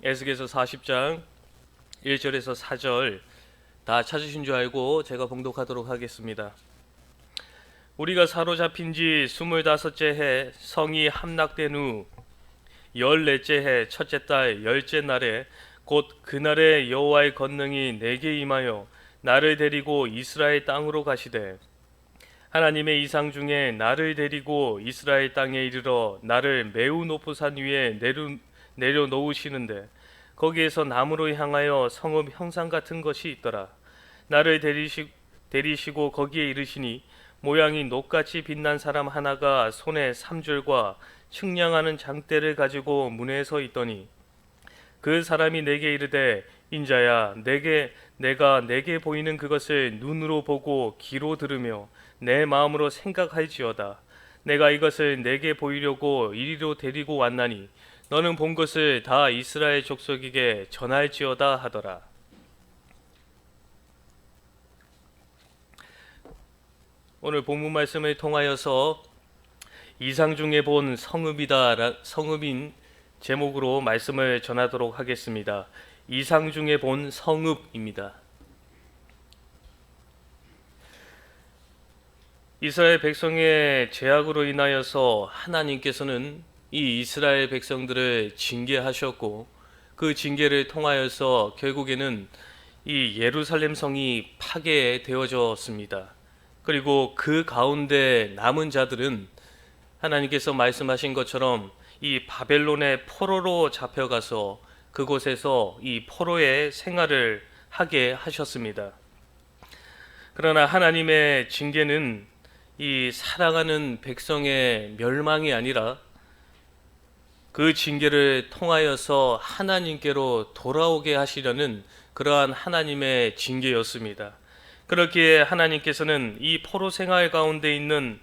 에스겔서 40장 1절에서 4절 다 찾으신 줄 알고 제가 봉독하도록 하겠습니다. 우리가 사로잡힌 지 25째 해 성이 함락된 후 14째 해 첫째 달 10째 날에 곧 그날에 여호와의 권능이 내게 임하여 나를 데리고 이스라엘 땅으로 가시되 하나님의 이상 중에 나를 데리고 이스라엘 땅에 이르러 나를 매우 높은 산 위에 내려놓으시는데 거기에서 나무로 향하여 성읍 형상 같은 것이 있더라. 나를 데리시고 거기에 이르시니 모양이 녹같이 빛난 사람 하나가 손에 삼줄과 측량하는 장대를 가지고 문에 서 있더니 그 사람이 내게 이르되 인자야 내가 내게 보이는 그것을 눈으로 보고 귀로 들으며 내 마음으로 생각할지어다. 내가 이것을 내게 보이려고 이리로 데리고 왔나니 너는 본 것을 다 이스라엘 족속에게 전할지어다 하더라. 오늘 본문 말씀을 통하여서 이상 중에 본 성읍인 제목으로 말씀을 전하도록 하겠습니다. 이상 중에 본 성읍입니다. 이스라엘 백성의 죄악으로 인하여서 하나님께서는 이 이스라엘 백성들을 징계하셨고 그 징계를 통하여서 결국에는 이 예루살렘 성이 파괴되어졌습니다. 그리고 그 가운데 남은 자들은 하나님께서 말씀하신 것처럼 이 바벨론의 포로로 잡혀가서 그곳에서 이 포로의 생활을 하게 하셨습니다. 그러나 하나님의 징계는 이 사랑하는 백성의 멸망이 아니라 그 징계를 통하여서 하나님께로 돌아오게 하시려는 그러한 하나님의 징계였습니다. 그렇기에 하나님께서는 이 포로 생활 가운데 있는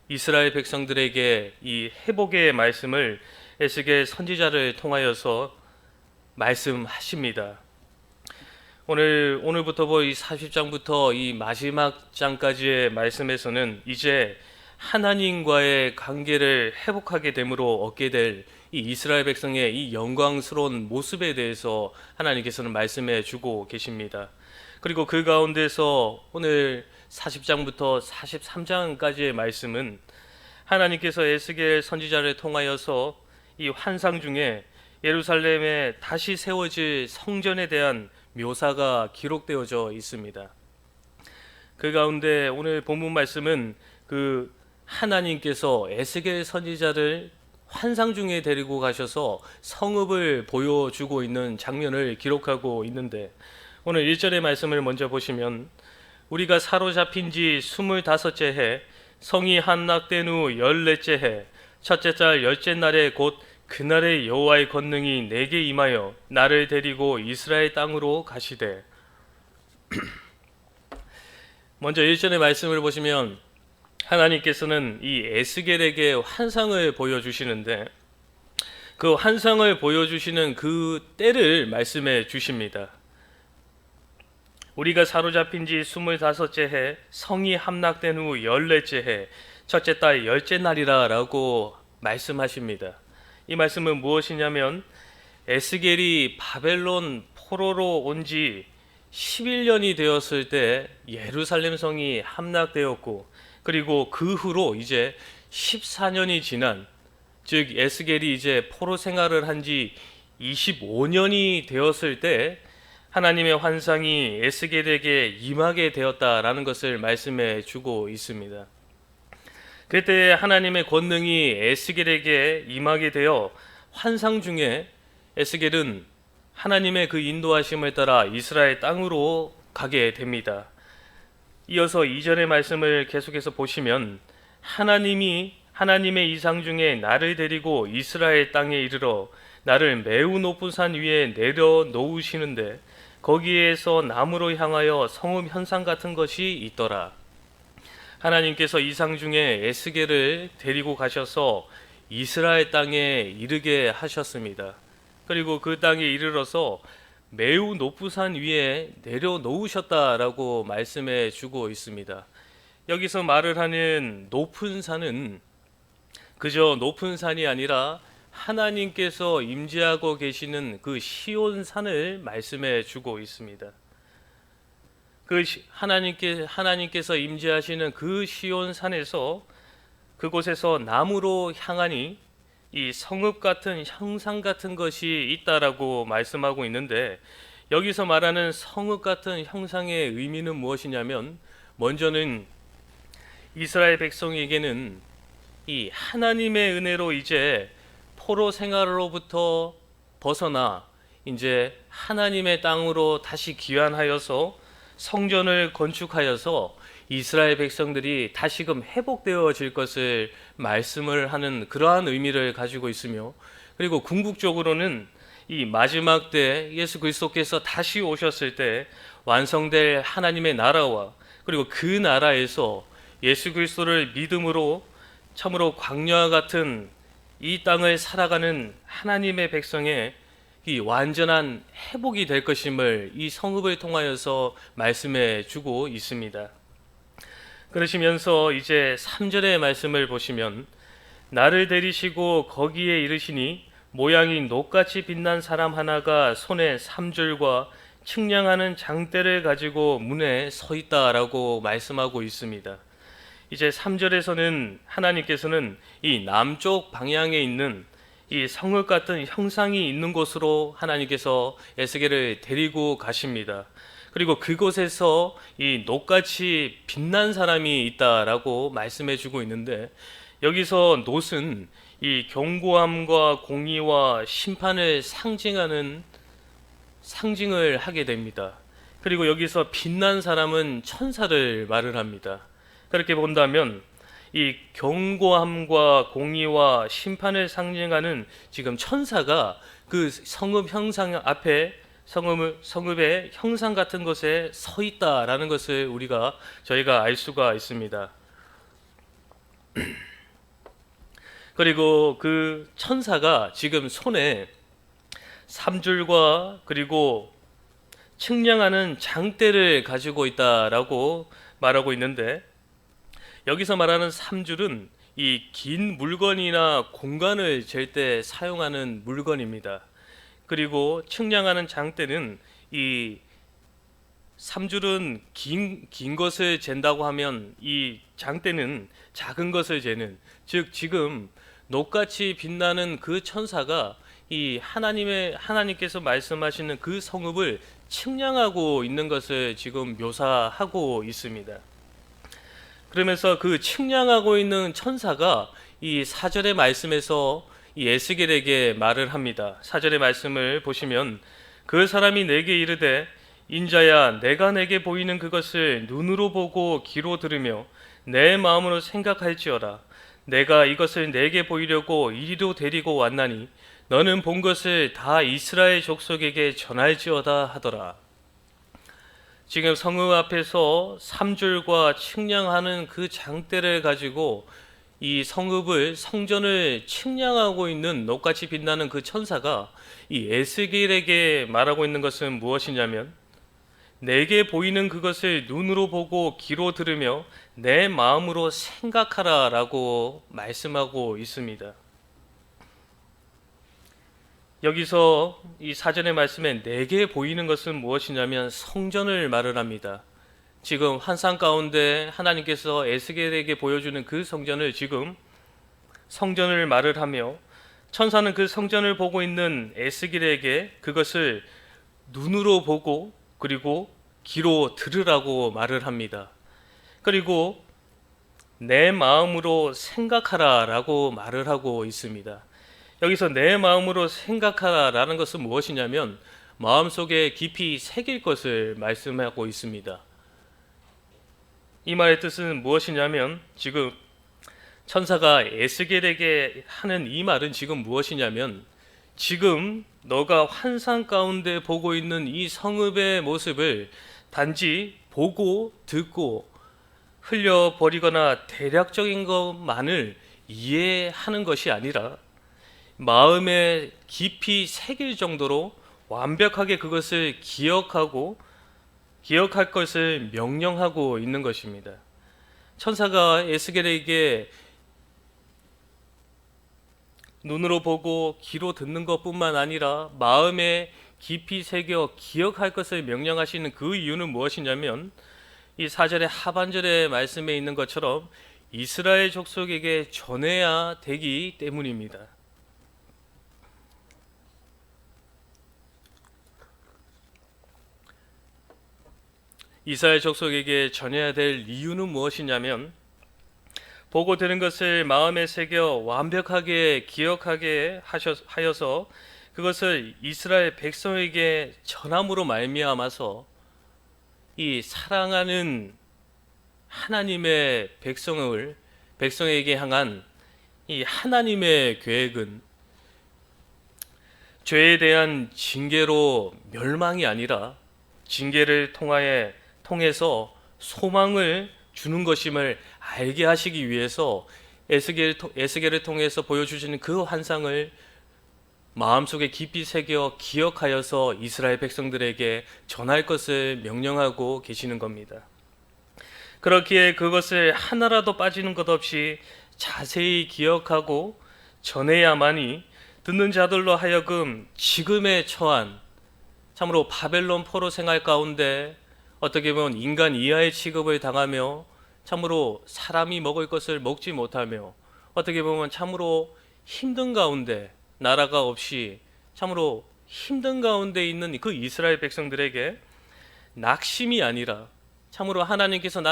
이스라엘 백성들에게 이 회복의 말씀을 에스겔 선지자를 통하여서 말씀하십니다. 오늘부터 이 40장부터 이 마지막 장까지의 말씀에서는 이제 하나님과의 관계를 회복하게 됨으로 얻게 될 이 이스라엘 백성의 이 영광스러운 모습에 대해서 하나님께서는 말씀해 주고 계십니다. 그리고 그 가운데서 오늘 40장부터 43장까지의 말씀은 하나님께서 에스겔 선지자를 통하여서 이 환상 중에 예루살렘에 다시 세워질 성전에 대한 묘사가 기록되어져 있습니다. 그 가운데 오늘 본문 말씀은 그 하나님께서 에스겔 선지자를 환상 중에 데리고 가셔서 성읍을 보여주고 있는 장면을 기록하고 있는데 오늘 1절의 말씀을 먼저 보시면 우리가 사로잡힌 지 25째 해 성이 함락된 후 14째 해 첫째 달 10째 날에 곧 그날에 여호와의 권능이 내게 임하여 나를 데리고 이스라엘 땅으로 가시되 먼저 1절의 말씀을 보시면 하나님께서는 이 에스겔에게 환상을 보여주시는데 그 환상을 보여주시는 그 때를 말씀해 주십니다. 우리가 사로잡힌 지 25째 해 성이 함락된 후 14째 해 첫째 달 10째 날이라 라고 말씀하십니다. 이 말씀은 무엇이냐면 에스겔이 바벨론 포로로 온 지 11년이 되었을 때 예루살렘 성이 함락되었고 그리고 그 후로 이제 14년이 지난 즉 에스겔이 이제 포로 생활을 한 지 25년이 되었을 때 하나님의 환상이 에스겔에게 임하게 되었다라는 것을 말씀해 주고 있습니다. 그때 하나님의 권능이 에스겔에게 임하게 되어 환상 중에 에스겔은 하나님의 그 인도하심을 따라 이스라엘 땅으로 가게 됩니다. 이어서 2절의 말씀을 계속해서 보시면 하나님의 이상 중에 나를 데리고 이스라엘 땅에 이르러 나를 매우 높은 산 위에 내려놓으시는데 거기에서 나무로 향하여 성읍 현상 같은 것이 있더라. 하나님께서 이상 중에 에스겔을 데리고 가셔서 이스라엘 땅에 이르게 하셨습니다. 그리고 그 땅에 이르러서 매우 높은 산 위에 내려놓으셨다라고 말씀해 주고 있습니다. 여기서 말을 하는 높은 산은 그저 높은 산이 아니라 하나님께서 임재하고 계시는 그 시온산을 말씀해 주고 있습니다. 하나님께서 임재하시는 그 시온산에서 그곳에서 나무로 향하니 이 성읍 같은 형상 같은 것이 있다라고 말씀하고 있는데, 여기서 말하는 성읍 같은 형상의 의미는 무엇이냐면, 먼저는 이스라엘 백성에게는 이 하나님의 은혜로 이제 포로 생활로부터 벗어나 이제 하나님의 땅으로 다시 귀환하여서 성전을 건축하여서 이스라엘 백성들이 다시금 회복되어질 것을 말씀을 하는 그러한 의미를 가지고 있으며, 그리고 궁극적으로는 이 마지막 때 예수 그리스도께서 다시 오셨을 때 완성될 하나님의 나라와, 그리고 그 나라에서 예수 그리스도를 믿음으로 참으로 광야와 같은 이 땅을 살아가는 하나님의 백성의 이 완전한 회복이 될 것임을 이 성읍을 통하여서 말씀해 주고 있습니다. 그러시면서 이제 3절의 말씀을 보시면, 나를 데리시고 거기에 이르시니 모양이 녹같이 빛난 사람 하나가 손에 3줄과 측량하는 장대를 가지고 문에 서 있다라고 말씀하고 있습니다. 이제 3절에서는 하나님께서는 이 남쪽 방향에 있는 이 성읍 같은 형상이 있는 곳으로 하나님께서 에스겔을 데리고 가십니다. 그리고 그곳에서 이 녹같이 빛난 사람이 있다라고 말씀해 주고 있는데, 여기서 놋은 이 견고함과 공의와 심판을 상징을 하게 됩니다. 그리고 여기서 빛난 사람은 천사를 말을 합니다. 그렇게 본다면 이 견고함과 공의와 심판을 상징하는 지금 천사가 그 성읍 형상 앞에, 성읍의 형상 같은 곳에 서 있다라는 것을 저희가 알 수가 있습니다. 그리고 그 천사가 지금 손에 3줄과 그리고 측량하는 장대를 가지고 있다라고 말하고 있는데, 여기서 말하는 3줄은 이 긴 물건이나 공간을 잴 때 사용하는 물건입니다. 그리고 측량하는 장대는 이 3줄은 긴 것을 잰다고 하면, 이 장대는 작은 것을 재는, 즉 지금 녹같이 빛나는 그 천사가 이 하나님께서 말씀하시는 그 성읍을 측량하고 있는 것을 지금 묘사하고 있습니다. 그러면서 그 측량하고 있는 천사가 이 4절의 말씀에서 이 에스겔에게 말을 합니다. 4절의 말씀을 보시면, 그 사람이 내게 이르되, 인자야, 내가 내게 보이는 그것을 눈으로 보고 귀로 들으며 내 마음으로 생각할지어다. 내가 이것을 내게 보이려고 이리로 데리고 왔나니 너는 본 것을 다 이스라엘 족속에게 전할지어다 하더라. 지금 성읍 앞에서 3줄과 측량하는 그 장대를 가지고 이 성전을 측량하고 있는 녹같이 빛나는 그 천사가 이 에스겔에게 말하고 있는 것은 무엇이냐면, 내게 보이는 그것을 눈으로 보고 귀로 들으며 내 마음으로 생각하라 라고 말씀하고 있습니다. 여기서 이 사전의 말씀에 내게 보이는 것은 무엇이냐면 성전을 말을 합니다. 지금 환상 가운데 하나님께서 에스겔에게 보여주는 그 성전을 지금 성전을 말을 하며, 천사는 그 성전을 보고 있는 에스겔에게 그것을 눈으로 보고 그리고 귀로 들으라고 말을 합니다. 그리고 내 마음으로 생각하라 라고 말을 하고 있습니다. 여기서 내 마음으로 생각하라 라는 것은 무엇이냐면, 마음속에 깊이 새길 것을 말씀하고 있습니다. 이 말의 뜻은 무엇이냐면, 지금 천사가 에스겔에게 하는 이 말은 지금 무엇이냐면, 지금 너가 환상 가운데 보고 있는 이 성읍의 모습을 단지 보고 듣고 흘려버리거나 대략적인 것만을 이해하는 것이 아니라 마음에 깊이 새길 정도로 완벽하게 그것을 기억할 것을 명령하고 있는 것입니다. 천사가 에스겔에게 눈으로 보고 귀로 듣는 것뿐만 아니라 마음에 깊이 새겨 기억할 것을 명령하시는 그 이유는 무엇이냐면 이 4절의 하반절의 말씀에 있는 것처럼 이스라엘 족속에게 전해야 되기 때문입니다. 이스라엘 족속에게 전해야 될 이유는 무엇이냐면 보고 들은 것을 마음에 새겨 완벽하게 기억하게 하여서 그것을 이스라엘 백성에게 전함으로 말미암아서 이 사랑하는 하나님의 백성에게 향한 이 하나님의 계획은 죄에 대한 징계로 멸망이 아니라 징계를 통해서 소망을 주는 것임을 알게 하시기 위해서 에스겔을 통해서 보여주시는 그 환상을 마음속에 깊이 새겨 기억하여서 이스라엘 백성들에게 전할 것을 명령하고 계시는 겁니다. 그렇기에 그것을 하나라도 빠지는 것 없이 자세히 기억하고 전해야만이 듣는 자들로 하여금 지금의 처한 참으로 바벨론 포로 생활 가운데 어떻게 보면 인간 이하의 취급을 당하며 참으로 사람이 먹을 것을 먹지 못하며 어떻게 보면 참으로 힘든 가운데 나라가 없이 참으로 힘든 가운데 있는 그 이스라엘 백성들에게 낙심이 아니라 참으로 하나님께서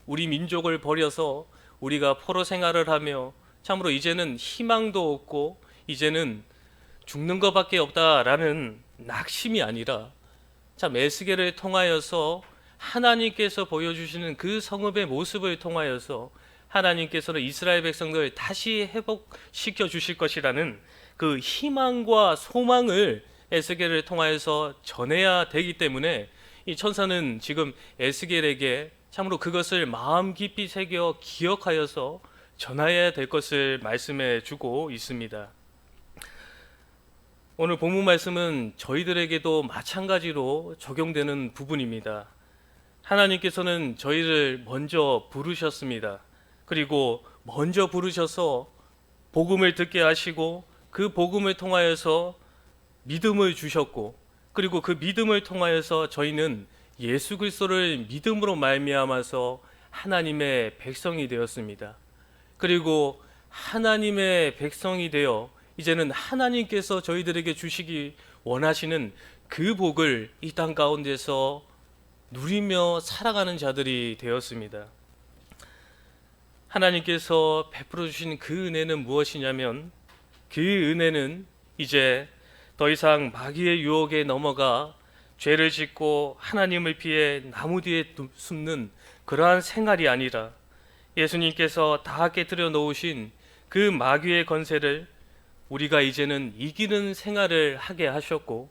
우리 민족을 버려서 우리가 포로 생활을 하며 참으로 이제는 희망도 없고 이제는 죽는 것밖에 없다라는 낙심이 아니라 참 에스겔을 통하여서 하나님께서 보여주시는 그 성읍의 모습을 통하여서 하나님께서는 이스라엘 백성들을 다시 회복시켜 주실 것이라는 그 희망과 소망을 에스겔을 통하여서 전해야 되기 때문에 이 천사는 지금 에스겔에게 참으로 그것을 마음 깊이 새겨 기억하여서 전해야 될 것을 말씀해 주고 있습니다. 오늘 본문 말씀은 저희들에게도 마찬가지로 적용되는 부분입니다. 하나님께서는 저희를 먼저 부르셨습니다. 그리고 먼저 부르셔서 복음을 듣게 하시고 그 복음을 통하여서 믿음을 주셨고 그리고 그 믿음을 통하여서 저희는 예수 그리스도를 믿음으로 말미암아서 하나님의 백성이 되었습니다. 그리고 하나님의 백성이 되어 이제는 하나님께서 저희들에게 주시기 원하시는 그 복을 이 땅 가운데서 누리며 살아가는 자들이 되었습니다. 하나님께서 베풀어 주신 그 은혜는 무엇이냐면 그 은혜는 이제 더 이상 마귀의 유혹에 넘어가 죄를 짓고 하나님을 피해 나무 뒤에 숨는 그러한 생활이 아니라 예수님께서 다 깨뜨려 놓으신 그 마귀의 권세를 우리가 이제는 이기는 생활을 하게 하셨고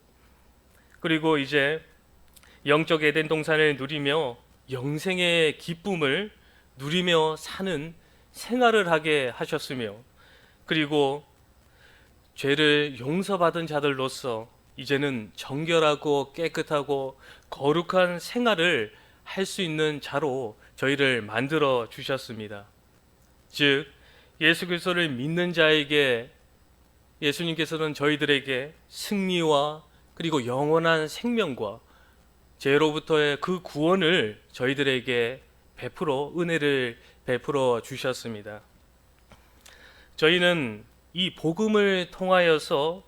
그리고 이제 영적 에덴 동산을 누리며 영생의 기쁨을 누리며 사는 생활을 하게 하셨으며 그리고 죄를 용서받은 자들로서 이제는 정결하고 깨끗하고 거룩한 생활을 할 수 있는 자로 저희를 만들어 주셨습니다. 즉 예수 그리스도를 믿는 자에게 예수님께서는 저희들에게 승리와 그리고 영원한 생명과 죄로부터의 그 구원을 저희들에게 은혜를 베풀어 주셨습니다. 저희는 이 복음을 통하여서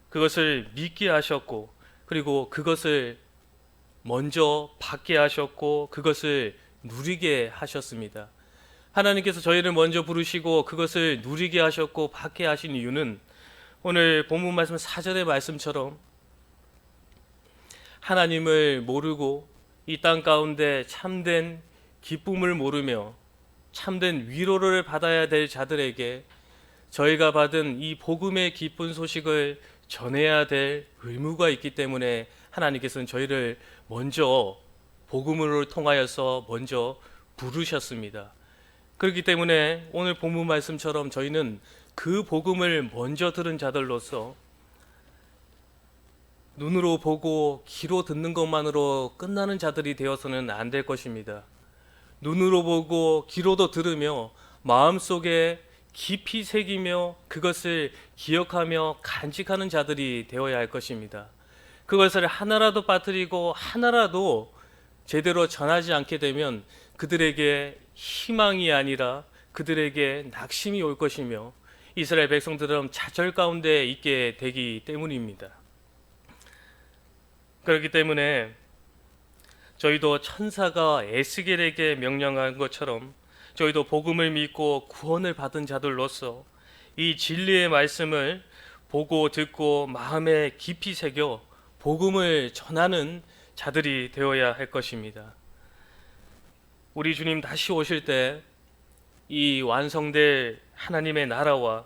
그것을 믿게 하셨고 그리고 그것을 먼저 받게 하셨고 그것을 누리게 하셨습니다. 하나님께서 저희를 먼저 부르시고 그것을 누리게 하셨고 받게 하신 이유는 오늘 본문 말씀 4절의 말씀처럼 하나님을 모르고 이 땅 가운데 참된 기쁨을 모르며 참된 위로를 받아야 될 자들에게 저희가 받은 이 복음의 기쁜 소식을 전해야 될 의무가 있기 때문에 하나님께서는 저희를 먼저 복음을 통하여서 먼저 부르셨습니다. 그렇기 때문에 오늘 본문 말씀처럼 저희는 그 복음을 먼저 들은 자들로서 눈으로 보고 귀로 듣는 것만으로 끝나는 자들이 되어서는 안 될 것입니다. 눈으로 보고 귀로도 들으며 마음속에 깊이 새기며 그것을 기억하며 간직하는 자들이 되어야 할 것입니다. 그것을 하나라도 빠뜨리고 하나라도 제대로 전하지 않게 되면 그들에게 희망이 아니라 그들에게 낙심이 올 것이며 이스라엘 백성들은 좌절 가운데 있게 되기 때문입니다. 그렇기 때문에 저희도 천사가 에스겔에게 명령한 것처럼 저희도 복음을 믿고 구원을 받은 자들로서 이 진리의 말씀을 보고 듣고 마음에 깊이 새겨 복음을 전하는 자들이 되어야 할 것입니다. 우리 주님 다시 오실 때 이 완성될 하나님의 나라와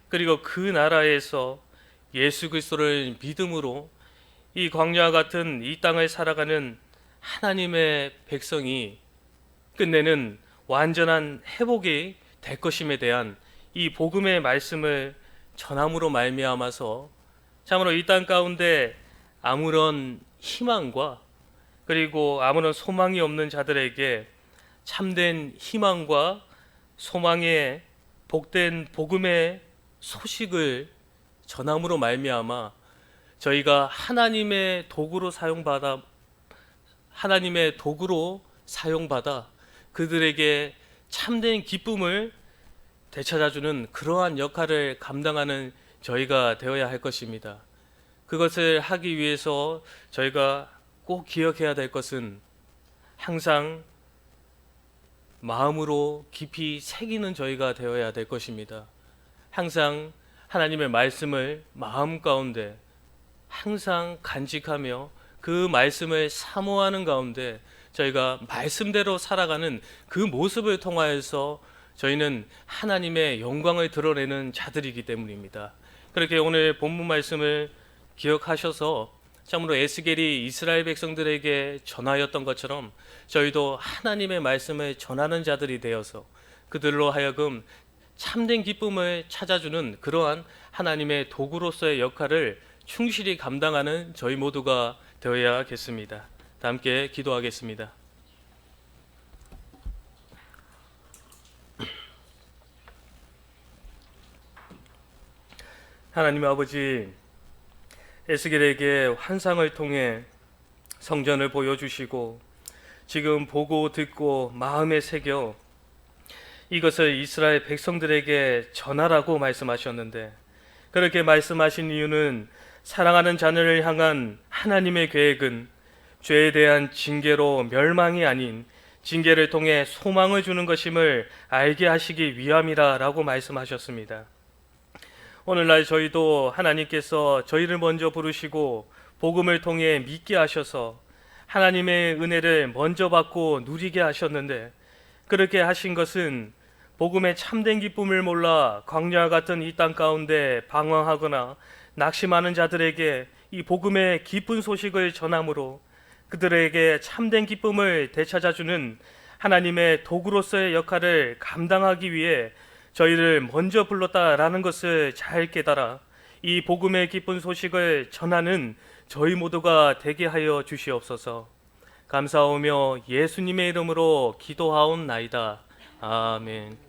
그리고 그 나라에서 예수 그리스도를 믿음으로 이 광야와 같은 이 땅을 살아가는 하나님의 백성이 끝내는 완전한 회복이 될 것임에 대한 이 복음의 말씀을 전함으로 말미암아서 참으로 이 땅 가운데 아무런 희망과 그리고 아무런 소망이 없는 자들에게 참된 희망과 소망의 복된 복음의 소식을 전함으로 말미암아 저희가 하나님의 도구로 사용받아 그들에게 참된 기쁨을 되찾아주는 그러한 역할을 감당하는 저희가 되어야 할 것입니다. 그것을 하기 위해서 저희가 꼭 기억해야 될 것은 항상 마음으로 깊이 새기는 저희가 되어야 될 것입니다. 항상 하나님의 말씀을 마음 가운데 항상 간직하며 그 말씀을 사모하는 가운데 저희가 말씀대로 살아가는 그 모습을 통하여서 저희는 하나님의 영광을 드러내는 자들이기 때문입니다. 그렇게 오늘 본문 말씀을 기억하셔서 참으로 에스겔이 이스라엘 백성들에게 전하였던 것처럼 저희도 하나님의 말씀을 전하는 자들이 되어서 그들로 하여금 참된 기쁨을 찾아주는 그러한 하나님의 도구로서의 역할을 충실히 감당하는 저희 모두가 되어야겠습니다. 다 함께 기도하겠습니다. 하나님 아버지, 에스겔에게 환상을 통해 성전을 보여주시고 지금 보고 듣고 마음에 새겨 이것을 이스라엘 백성들에게 전하라고 말씀하셨는데, 그렇게 말씀하신 이유는 사랑하는 자녀를 향한 하나님의 계획은 죄에 대한 징계로 멸망이 아닌 징계를 통해 소망을 주는 것임을 알게 하시기 위함이라 라고 말씀하셨습니다. 오늘날 저희도 하나님께서 저희를 먼저 부르시고 복음을 통해 믿게 하셔서 하나님의 은혜를 먼저 받고 누리게 하셨는데, 그렇게 하신 것은 복음의 참된 기쁨을 몰라 광야 같은 이 땅 가운데 방황하거나 낙심하는 자들에게 이 복음의 기쁜 소식을 전함으로 그들에게 참된 기쁨을 되찾아주는 하나님의 도구로서의 역할을 감당하기 위해 저희를 먼저 불렀다라는 것을 잘 깨달아 이 복음의 기쁜 소식을 전하는 저희 모두가 되게 하여 주시옵소서. 감사하며 예수님의 이름으로 기도하옵나이다. 아멘.